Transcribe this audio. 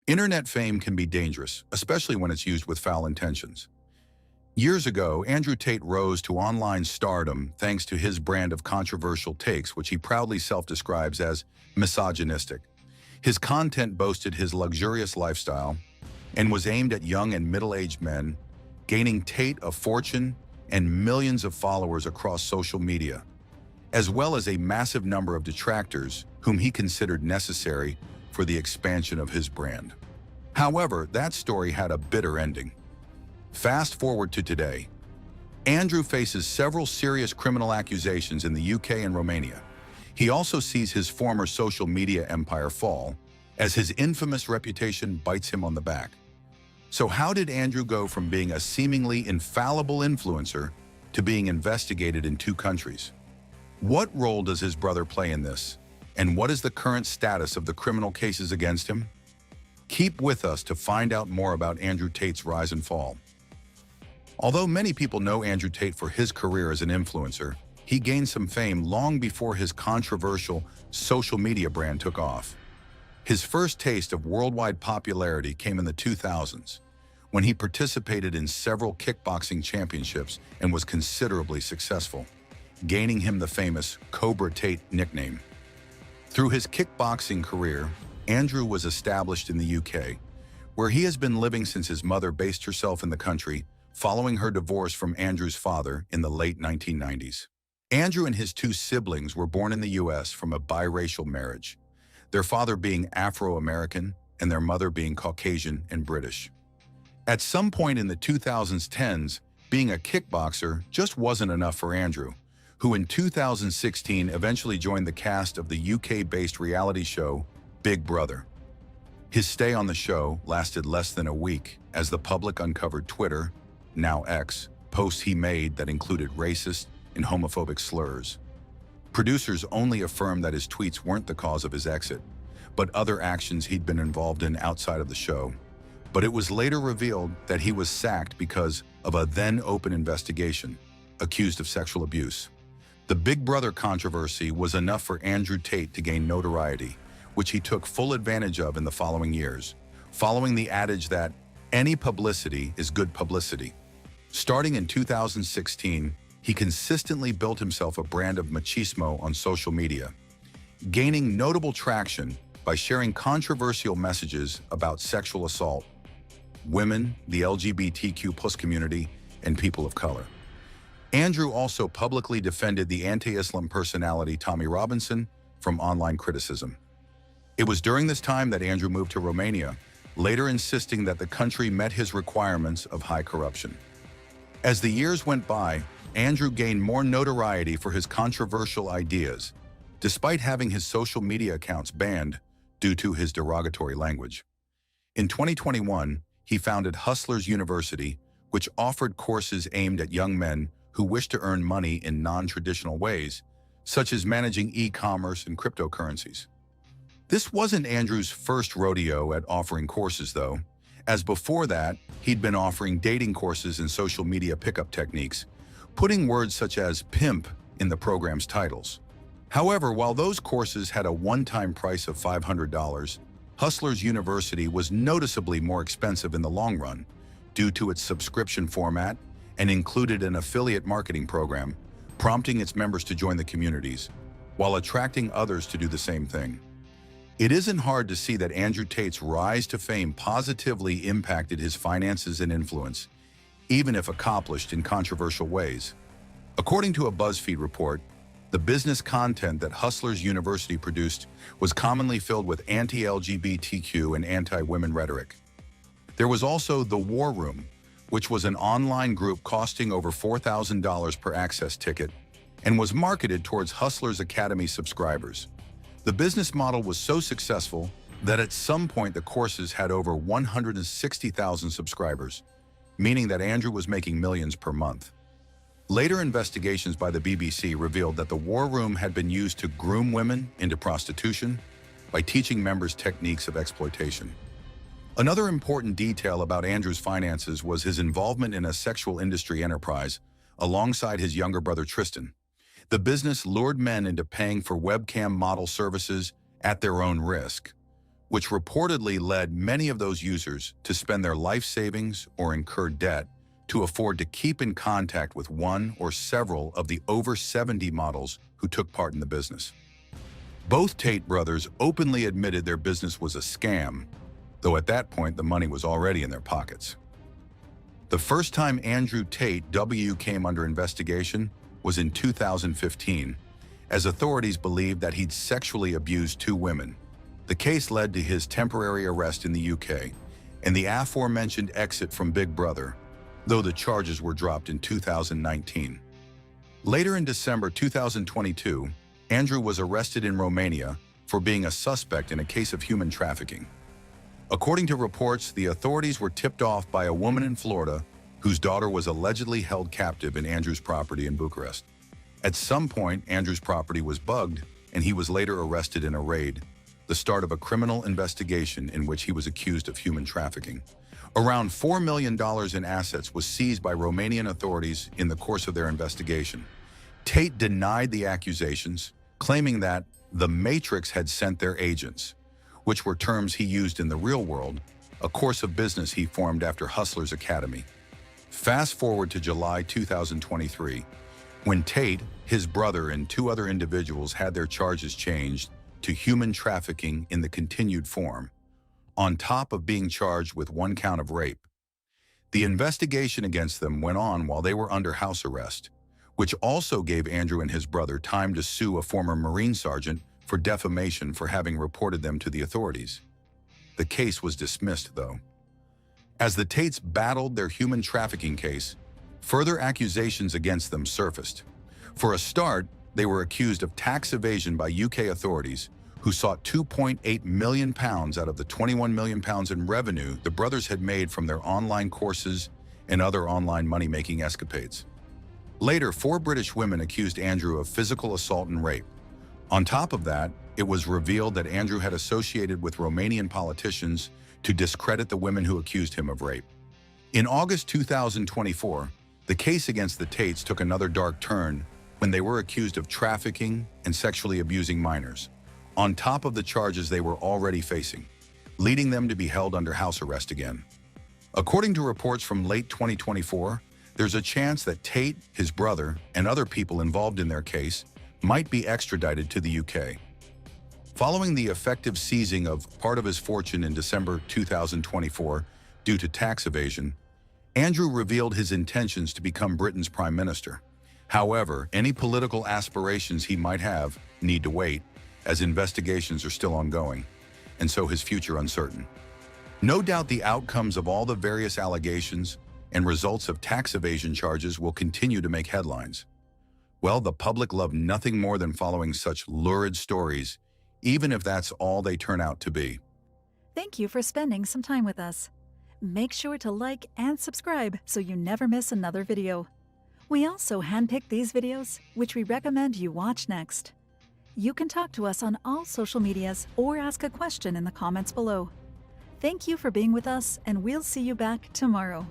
Internet fame can be dangerous, especially when it's used with foul intentions. Years ago, Andrew Tate rose to online stardom thanks to his brand of controversial takes, which he proudly self-describes as misogynistic. His content boasted his luxurious lifestyle and was aimed at young and middle-aged men, gaining Tate a fortune and millions of followers across social media, as well as a massive number of detractors whom he considered necessary for the expansion of his brand. However, that story had a bitter ending. Fast forward to today. Andrew faces several serious criminal accusations in the UK and Romania. He also sees his former social media empire fall, as his infamous reputation bites him on the back. So how did Andrew go from being a seemingly infallible influencer to being investigated in 2 countries? What role does his brother play in this? And what is the current status of the criminal cases against him? Keep with us to find out more about Andrew Tate's rise and fall. Although many people know Andrew Tate for his career as an influencer, he gained some fame long before his controversial social media brand took off. His first taste of worldwide popularity came in the 2000s, when he participated in several kickboxing championships and was considerably successful, gaining him the famous Cobra Tate nickname. Through his kickboxing career, Andrew was established in the UK, where he has been living since his mother based herself in the country following her divorce from Andrew's father in the late 1990s. Andrew and his 2 siblings were born in the US from a biracial marriage, their father being Afro-American and their mother being Caucasian and British. At some point in the 2010s, being a kickboxer just wasn't enough for Andrew, who in 2016 eventually joined the cast of the UK-based reality show Big Brother. His stay on the show lasted less than a week as the public uncovered Twitter, now X, posts he made that included racist and homophobic slurs. Producers only affirmed that his tweets weren't the cause of his exit, but other actions he'd been involved in outside of the show. But it was later revealed that he was sacked because of a then-open investigation, accused of sexual abuse. The Big Brother controversy was enough for Andrew Tate to gain notoriety, which he took full advantage of in the following years, following the adage that any publicity is good publicity. Starting in 2016, he consistently built himself a brand of machismo on social media, gaining notable traction by sharing controversial messages about sexual assault, women, the LGBTQ+ community, and people of color. Andrew also publicly defended the anti-Islam personality Tommy Robinson from online criticism. It was during this time that Andrew moved to Romania, later insisting that the country met his requirements of high corruption. As the years went by, Andrew gained more notoriety for his controversial ideas, despite having his social media accounts banned due to his derogatory language. In 2021, he founded Hustlers University, which offered courses aimed at young men who wish to earn money in non-traditional ways, such as managing e-commerce and cryptocurrencies. This wasn't Andrew's first rodeo at offering courses, though, as before that, he'd been offering dating courses and social media pickup techniques, putting words such as pimp in the program's titles. However, while those courses had a one-time price of $500, Hustlers University was noticeably more expensive in the long run due to its subscription format and included an affiliate marketing program, prompting its members to join the communities, while attracting others to do the same thing. It isn't hard to see that Andrew Tate's rise to fame positively impacted his finances and influence, even if accomplished in controversial ways. According to a BuzzFeed report, the business content that Hustlers University produced was commonly filled with anti-LGBTQ and anti-women rhetoric. There was also The War Room, which was an online group costing over $4,000 per access ticket and was marketed towards Hustlers Academy subscribers. The business model was so successful that at some point the courses had over 160,000 subscribers, meaning that Andrew was making millions per month. Later investigations by the BBC revealed that the War Room had been used to groom women into prostitution by teaching members techniques of exploitation. Another important detail about Andrew's finances was his involvement in a sexual industry enterprise alongside his younger brother Tristan. The business lured men into paying for webcam model services at their own risk, which reportedly led many of those users to spend their life savings or incur debt to afford to keep in contact with one or several of the over 70 models who took part in the business. Both Tate brothers openly admitted their business was a scam, though at that point the money was already in their pockets. The first time Andrew Tate W. came under investigation was in 2015, as authorities believed that he'd sexually abused two women. The case led to his temporary arrest in the UK and the aforementioned exit from Big Brother, though the charges were dropped in 2019. Later in December 2022, Andrew was arrested in Romania for being a suspect in a case of human trafficking. According to reports, the authorities were tipped off by a woman in Florida whose daughter was allegedly held captive in Andrew's property in Bucharest. At some point, Andrew's property was bugged, and he was later arrested in a raid, the start of a criminal investigation in which he was accused of human trafficking. Around $4 million in assets was seized by Romanian authorities in the course of their investigation. Tate denied the accusations, claiming that the Matrix had sent their agents, which were terms he used in the real world, a course of business he formed after Hustlers Academy. Fast forward to July 2023, when Tate, his brother, and two other individuals had their charges changed to human trafficking in the continued form, on top of being charged with one count of rape. The investigation against them went on while they were under house arrest, which also gave Andrew and his brother time to sue a former Marine sergeant for defamation for having reported them to the authorities. The case was dismissed, though. As the Tates battled their human trafficking case, further accusations against them surfaced. For a start, they were accused of tax evasion by UK authorities, who sought £2.8 million out of the £21 million in revenue the brothers had made from their online courses and other online money-making escapades. Later, 4 British women accused Andrew of physical assault and rape. On top of that, it was revealed that Andrew had associated with Romanian politicians to discredit the women who accused him of rape. In August 2024, the case against the Tates took another dark turn when they were accused of trafficking and sexually abusing minors, on top of the charges they were already facing, leading them to be held under house arrest again. According to reports from late 2024, there's a chance that Tate, his brother, and other people involved in their case might be extradited to the UK. Following the effective seizing of part of his fortune in December 2024 due to tax evasion, Andrew revealed his intentions to become Britain's Prime Minister. However, any political aspirations he might have need to wait, as investigations are still ongoing, and so his future uncertain. No doubt the outcomes of all the various allegations and results of tax evasion charges will continue to make headlines. Well, the public love nothing more than following such lurid stories, even if that's all they turn out to be. Thank you for spending some time with us. Make sure to like and subscribe so you never miss another video. We also handpick these videos, which we recommend you watch next. You can talk to us on all social medias or ask a question in the comments below. Thank you for being with us, and we'll see you back tomorrow.